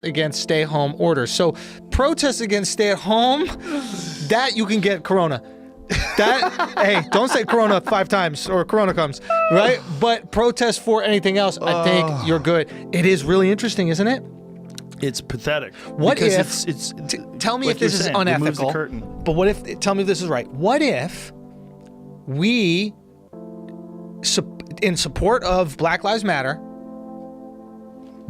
against stay-home orders. So protest against stay-at-home, that you can get corona. That, hey, don't say corona 5 times or corona comes, right? But protest for anything else, I think you're good. It is really interesting, isn't it? It's pathetic. What because if, tell me like if this is saying, removes unethical, the curtain. but what if, tell me if this is right. What if we, in support of Black Lives Matter,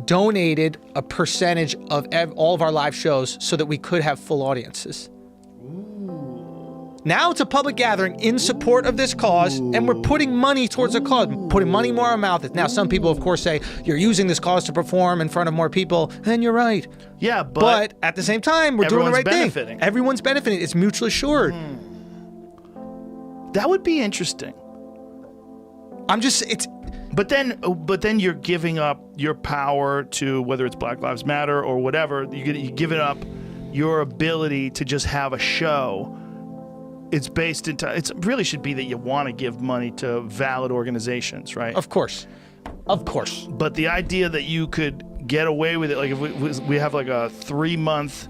donated a percentage of all of our live shows so that we could have full audiences? Now it's a public gathering in support of this cause, and we're putting money towards a cause, putting money more in our mouth. Now, some people, of course, say, you're using this cause to perform in front of more people, and you're right. Yeah, but at the same time, we're doing the right benefiting. thing. Everyone's benefiting. It's mutually assured. That would be interesting. But then you're giving up your power to, whether it's Black Lives Matter or whatever, you're giving up your ability to just have a show. It's based in it really should be that you want to give money to valid organizations, right? Of course. Of course. But the idea that you could get away with it, like if we have like a 3-month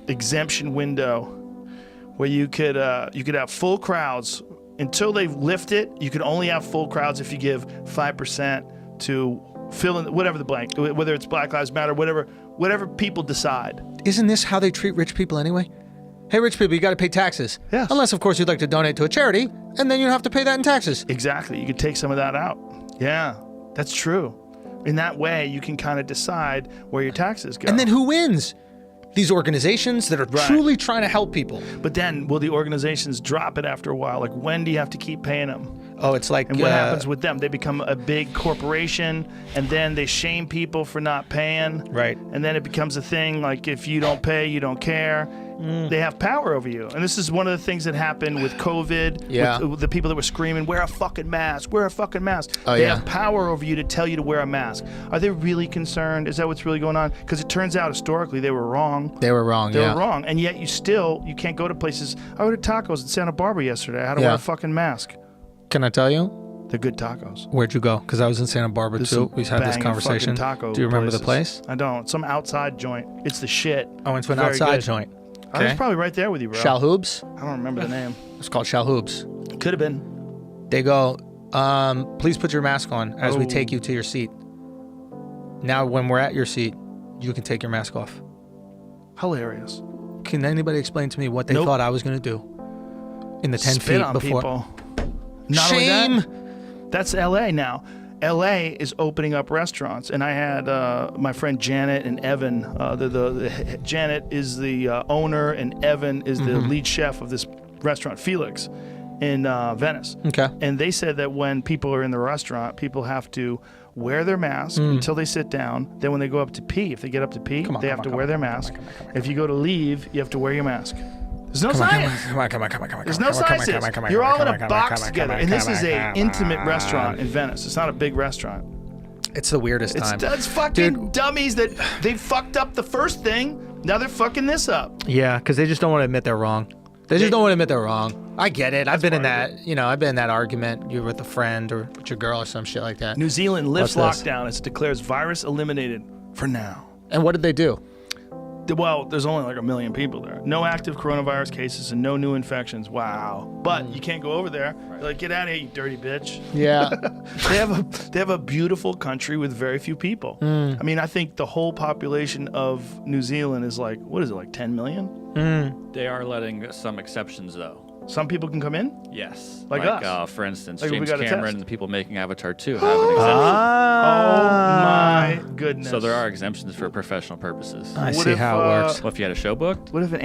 exemption window where you could have full crowds until they lift it. You can only have full crowds if you give 5% to fill in whatever the blank, whether it's Black Lives Matter, whatever people decide. Isn't this how they treat rich people anyway? Hey, rich people, you got to pay taxes. Yes. Unless, of course, you'd like to donate to a charity, and then you don't have to pay that in taxes. Exactly. You could take some of that out. Yeah, that's true. In that way, you can kind of decide where your taxes go. And then who wins? These organizations that are truly trying to help people. But then, will the organizations drop it after a while? Like, when do you have to keep paying them? Oh, it's like... And what happens with them? They become a big corporation, and then they shame people for not paying. Right. And then it becomes a thing, like, if you don't pay, you don't care. They have power over you. And this is one of the things that happened with COVID. Yeah. With the people that were screaming, wear a fucking mask, wear a fucking mask. Oh, they yeah. have power over you to tell you to wear a mask. Are they really concerned? Is that what's really going on? Because it turns out, historically, they were wrong. They were wrong, They were wrong. And yet you can't go to places. I went to tacos in Santa Barbara yesterday. I had to wear a fucking mask. Can I tell you? They're good tacos. Where'd you go? Because I was in Santa Barbara too. We had this conversation. Do you remember the place? I don't. Some outside joint. It's the shit. I went to an Very outside good. joint. I was probably right there with you, bro. Shalhoubs? I don't remember the name. It's called Shalhoubs. Could have been. They go, please put your mask on as we take you to your seat. Now, when we're at your seat, you can take your mask off. Hilarious. Can anybody explain to me what they thought I was going to do in the 10 Spit feet on before? People. Not Shame! only that, that's LA now. LA is opening up restaurants, and I had my friend Janet and Evan. Janet is the owner, and Evan is the lead chef of this restaurant, Felix, in Venice. Okay. And they said that when people are in the restaurant, people have to wear their mask until they sit down. Then when they go up to pee, if they get up to pee, they have to wear their mask. If you go to leave, you have to wear your mask. There's no science. Come on. There's no science. You're all in a box together. And this is an intimate restaurant in Venice. It's not a big restaurant. It's the weirdest time. It's fucking dummies that they fucked up the first thing. Now they're fucking this up. Yeah, because they just don't want to admit they're wrong. They just don't want to admit they're wrong. I get it. I've been in that, I've been in that argument. You're with a friend or with your girl or some shit like that. New Zealand lifts lockdown. It declares virus eliminated for now. And what did they do? Well, there's only like 1 million people there. No active coronavirus cases and no new infections. Wow. But you can't go over there. They're like, get out of here, you dirty bitch. Yeah. They have a beautiful country with very few people. I mean, I think the whole population of New Zealand is like, what is it, like 10 million? They are letting some exceptions, though. Some people can come in? Yes. Like us? For instance, Like, we James got a Cameron test. and the people making Avatar 2 have an exemption. Oh my goodness. So there are exemptions for professional purposes. I What see if, how it works. Well, if you had a show booked, What if an